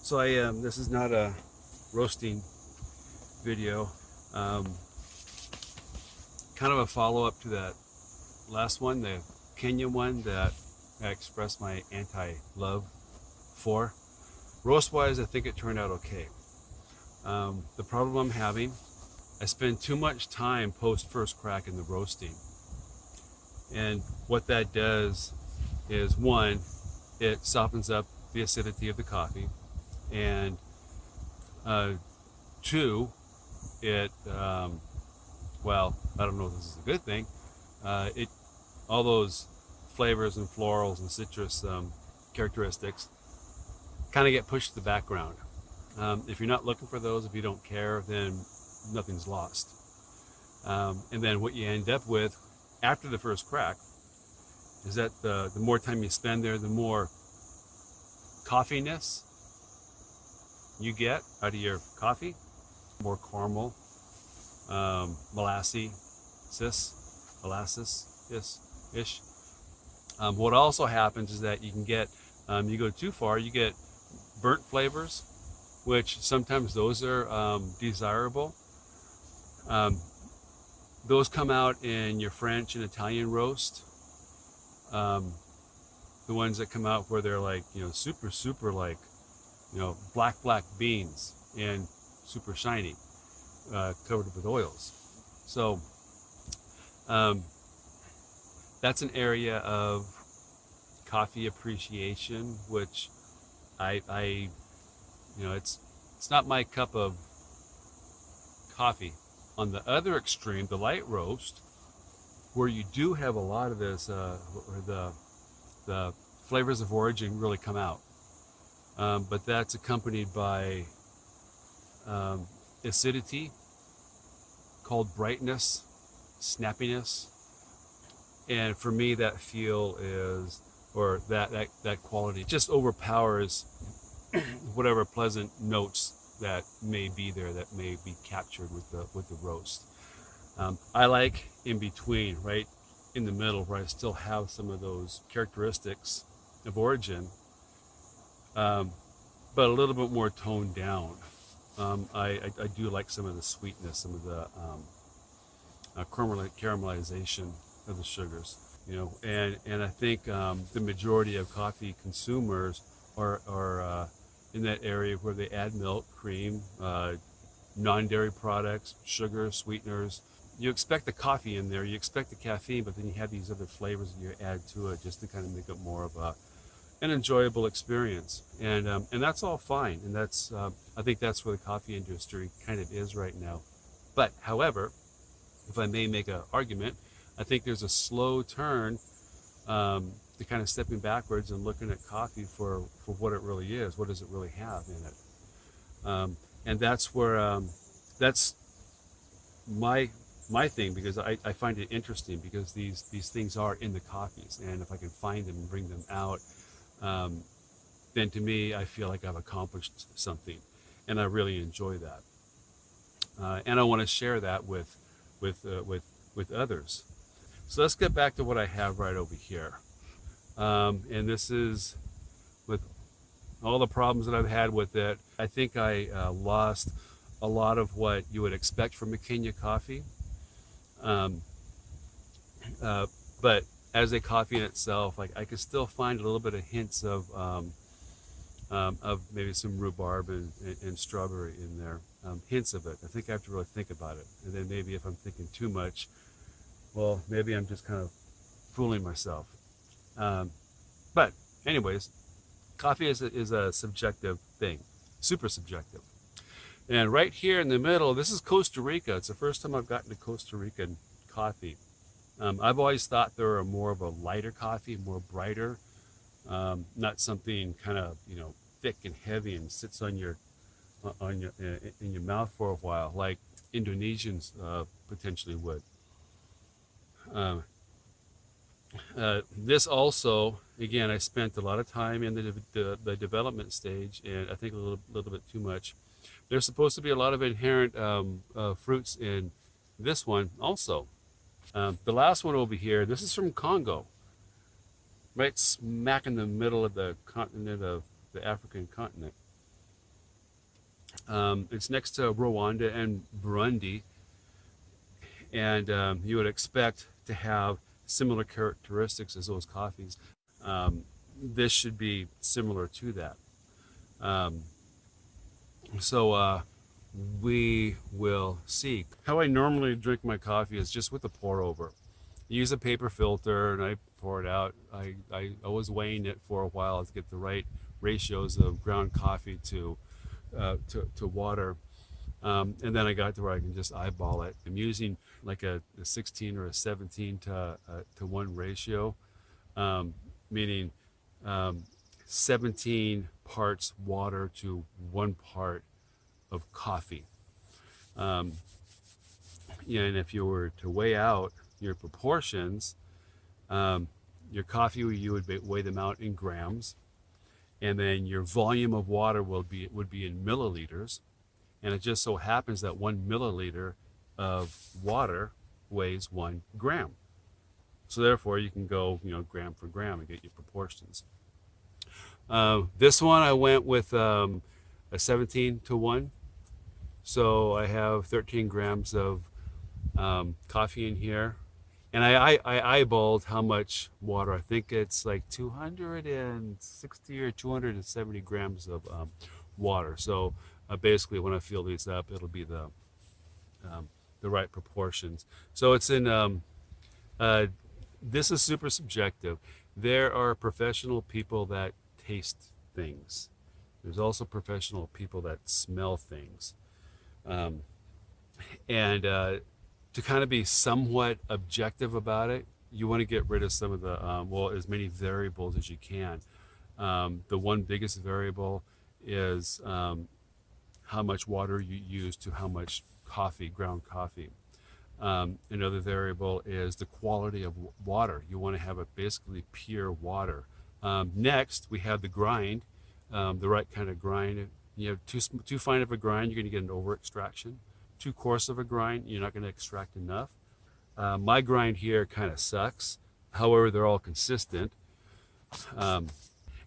So this is not a roasting video, um, kind of a follow-up to that last one, the Kenya one that I expressed my anti-love for. Roast-wise, I think it turned out okay. The problem I'm having, I spend too much time post first crack in the roasting. And what that does is, one, it softens up the acidity of the coffee, and two, it well, I don't know if this is a good thing. It all those flavors and florals and citrus characteristics kind of get pushed to the background. If you're not looking for those, if you don't care, then nothing's lost. And then what you end up with after the first crack is that the more time you spend there, the more coffeeness you get out of your coffee, more caramel, molasses ish. What also happens is that you can get, you go too far, you get burnt flavors, which sometimes those are desirable. Those come out in your French and Italian roast. The ones that come out where they're like, super like, black beans and super shiny, covered with oils. So that's an area of coffee appreciation, which it's not my cup of coffee. On the other extreme, the light roast, where you do have a lot of this, where the flavors of origin really come out, but that's accompanied by acidity, called brightness, snappiness, and for me that feel is, or that quality just overpowers whatever pleasant notes that may be there, that may be captured with the roast. I like in between, right in the middle, where I still have some of those characteristics of origin, but a little bit more toned down. I do like some of the sweetness, some of the caramelization of the sugars, and I think the majority of coffee consumers are in that area where they add milk, cream, non-dairy products, sugar, sweeteners. You expect the coffee in there, you expect the caffeine, but then you have these other flavors that you add to it just to kind of make it more of an enjoyable experience. And that's all fine. And that's I think that's where the coffee industry kind of is right now. But however, if I may make an argument, I think there's a slow turn to kind of stepping backwards and looking at coffee for what it really is. What does it really have in it? And that's where that's my thing, because I find it interesting, because these things are in the coffees, and if I can find them and bring them out, then to me I feel like I've accomplished something, and I really enjoy that, and I want to share that with others. So let's get back to what I have right over here. And this is, with all the problems that I've had with it, I think I lost a lot of what you would expect from a Kenya coffee. But as a coffee in itself, like, I could still find a little bit of hints of maybe some rhubarb and strawberry in there, hints of it. I think I have to really think about it, and then maybe if I'm thinking too much, well, maybe I'm just kind of fooling myself. But anyways, coffee is a subjective thing, super subjective. And right here in the middle, this is Costa Rica. It's the first time I've gotten to Costa Rican coffee. I've always thought they were more of a lighter coffee, more brighter, not something kind of thick and heavy and sits on your in your mouth for a while, like Indonesians potentially would. This also, again, I spent a lot of time in the development stage, and I think a little bit too much. There's supposed to be a lot of inherent fruits in this one also. The last one over here, this is from Congo, right smack in the middle of the continent of the African continent. It's next to Rwanda and Burundi, and you would expect to have similar characteristics as those coffees. Um, this should be similar to that. Um, so we will see. How I normally drink my coffee is just with a pour over. Use a paper filter and I pour it out. I was weighing it for a while to get the right ratios of ground coffee to water. And then I got to where I can just eyeball it. I'm using like a 16 or a 17 to 1 ratio, meaning 17 parts water to 1 part of coffee. Um, and if you were to weigh out your proportions, your coffee, you would weigh them out in grams, and then your volume of water would be in milliliters. And it just so happens that 1 milliliter of water weighs 1 gram. So therefore, you can go, gram for gram and get your proportions. This one I went with a 17 to 1. So I have 13 grams of coffee in here. And I eyeballed how much water. I think it's like 260 or 270 grams of water. So basically, when I fill these up, it'll be the right proportions. So it's in. This is super subjective. There are professional people that taste things. There's also professional people that smell things. And to kind of be somewhat objective about it, you want to get rid of some of the, as many variables as you can. The one biggest variable is how much water you use to how much coffee, ground coffee. Another variable is the quality of water. You want to have it basically pure water. Next, we have the grind, the right kind of grind. You have too fine of a grind, you're going to get an over extraction. Too coarse of a grind, you're not going to extract enough. My grind here kind of sucks. However, they're all consistent. And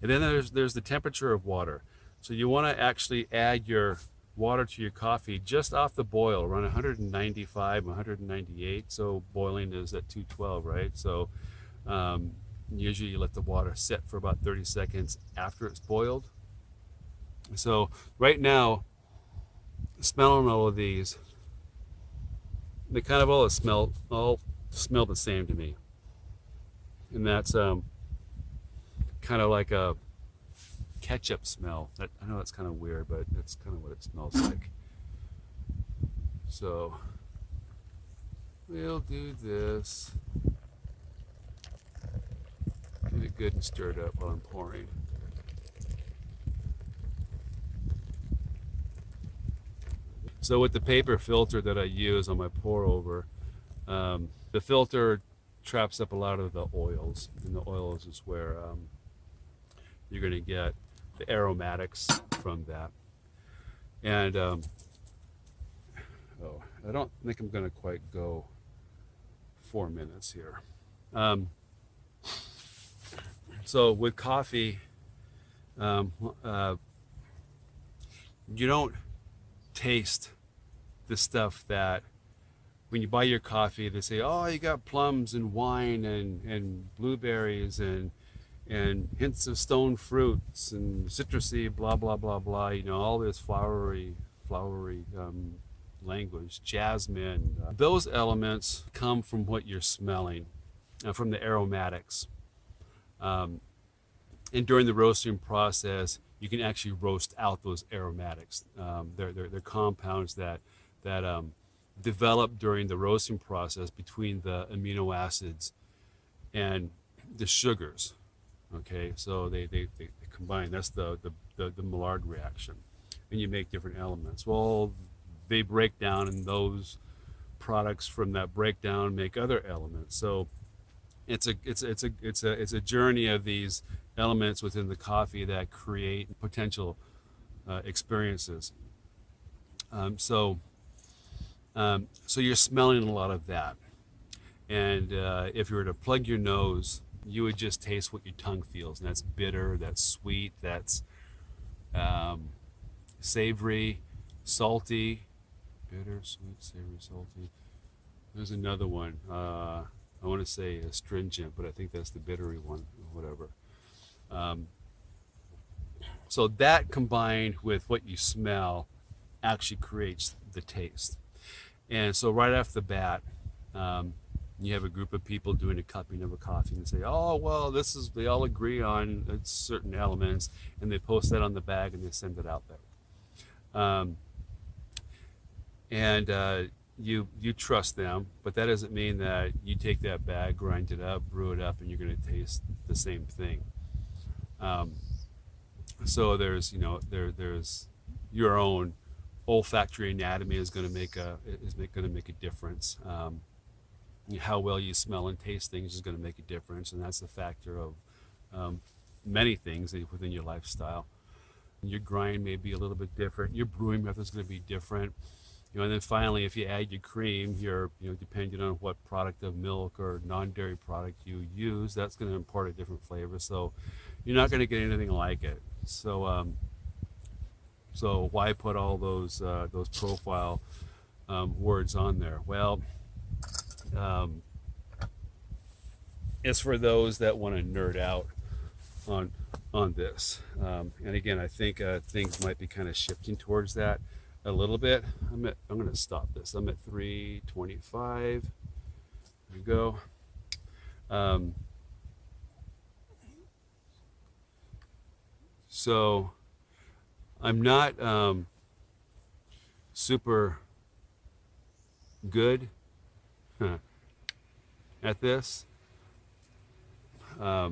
then there's the temperature of water. So you want to actually add your water to your coffee just off the boil, around 195, 198. So boiling is at 212, right? So usually you let the water sit for about 30 seconds after it's boiled. So right now, smelling all of these, they kind of all smell the same to me, and that's kind of like a ketchup smell. I know that's kind of weird, but that's kind of what it smells like. So we'll do this. Get it good and stirred up while I'm pouring. So with the paper filter that I use on my pour over, the filter traps up a lot of the oils, and the oils is where you're going to get the aromatics from that. And I don't think I'm going to quite go 4 minutes here. So with coffee, you don't taste the stuff that when you buy your coffee, they say, oh, you got plums and wine and blueberries and hints of stone fruits and citrusy, blah, blah, blah, blah, all this flowery language, jasmine. Those elements come from what you're smelling, from the aromatics. And during the roasting process, you can actually roast out those aromatics. They're compounds that develop during the roasting process between the amino acids and the sugars. Okay, so they combine. That's the Maillard reaction, and you make different elements. Well, they break down, and those products from that breakdown make other elements. So it's a journey of these elements within the coffee that create potential experiences. So you're smelling a lot of that, and if you were to plug your nose, you would just taste what your tongue feels, and that's bitter, that's sweet, that's savory, salty, bitter, sweet, savory, salty. There's another one. I want to say astringent, but I think that's the bittery one, or whatever. Um, so that combined with what you smell actually creates the taste. And so right off the bat, um, you have a group of people doing a cupping of a coffee and say, oh, well, this is, they all agree on certain elements, and they post that on the bag and they send it out there. And you trust them, but that doesn't mean that you take that bag, grind it up, brew it up, and you're going to taste the same thing. So there's, you know, there's your own olfactory anatomy is going to make a difference. How well you smell and taste things is going to make a difference, and that's a factor of many things within your lifestyle. Your grind may be a little bit different. Your brewing method is going to be different. You know, and then finally, if you add your cream, depending on what product of milk or non-dairy product you use, that's going to impart a different flavor. So you're not going to get anything like it. So so why put all those profile words on there? Well, it's for those that want to nerd out on this. And again, I think things might be kind of shifting towards that a little bit. I'm going to stop this. I'm at 3:25. There we go. So I'm not super good at this. I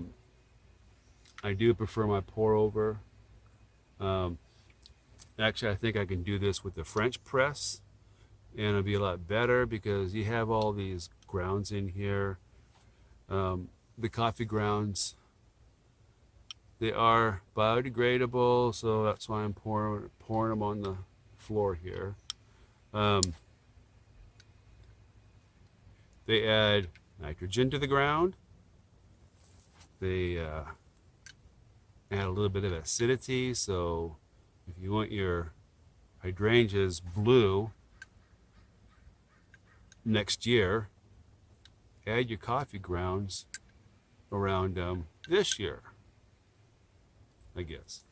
do prefer my pour over. Actually, I think I can do this with the French press, and it'll be a lot better because you have all these grounds in here. The coffee grounds, they are biodegradable, so that's why I'm pouring them on the floor here. They add nitrogen to the ground. They add a little bit of acidity, so if you want your hydrangeas blue next year, add your coffee grounds around this year, I guess.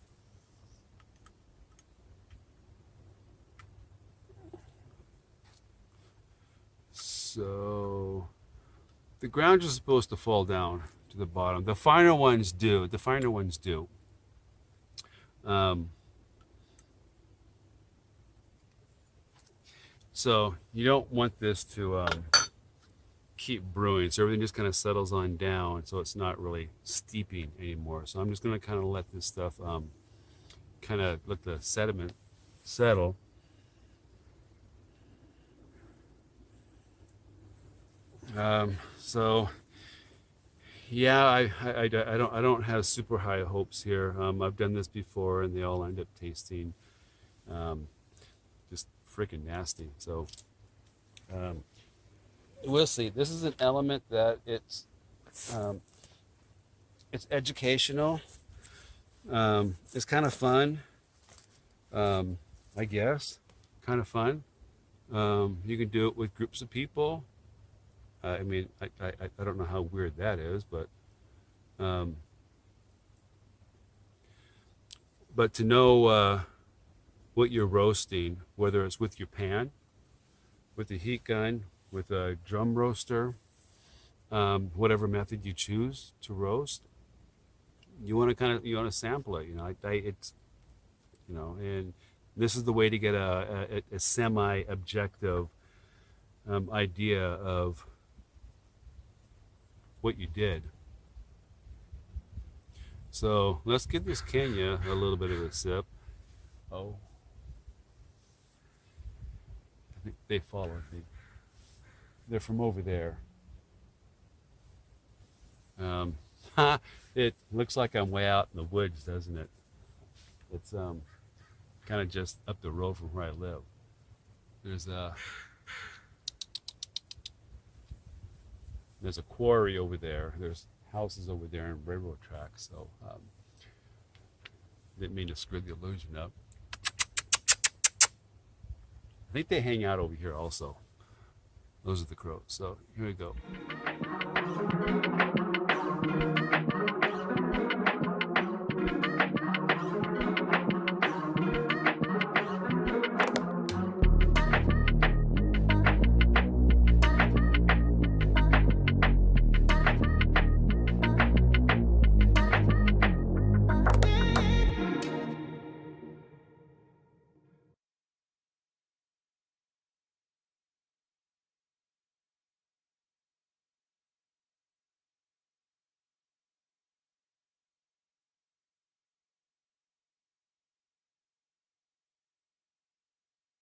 So the grounds are supposed to fall down to the bottom. The finer ones do. The finer ones do. So you don't want this to keep brewing, so everything just kind of settles on down, so it's not really steeping anymore. So I'm just going to kind of let this stuff kind of let the sediment settle. So yeah, I don't have super high hopes here. I've done this before, and they all end up tasting just freaking nasty. So we'll see. This is an element that it's educational. It's kind of fun, I guess. Kind of fun. You can do it with groups of people. I mean, I don't know how weird that is, but to know what you're roasting, whether it's with your pan, with the heat gun, with a drum roaster, whatever method you choose to roast, you want to sample it. It's and this is the way to get a semi-objective idea of what you did. So let's give this Kenya a little bit of a sip. Oh, I think they followed me. They're from over there. It looks like I'm way out in the woods, doesn't it? It's kind of just up the road from where I live. There's a quarry over there. There's houses over there and railroad tracks. So didn't mean to screw the illusion up. I think they hang out over here also. Those are the crows. So here we go.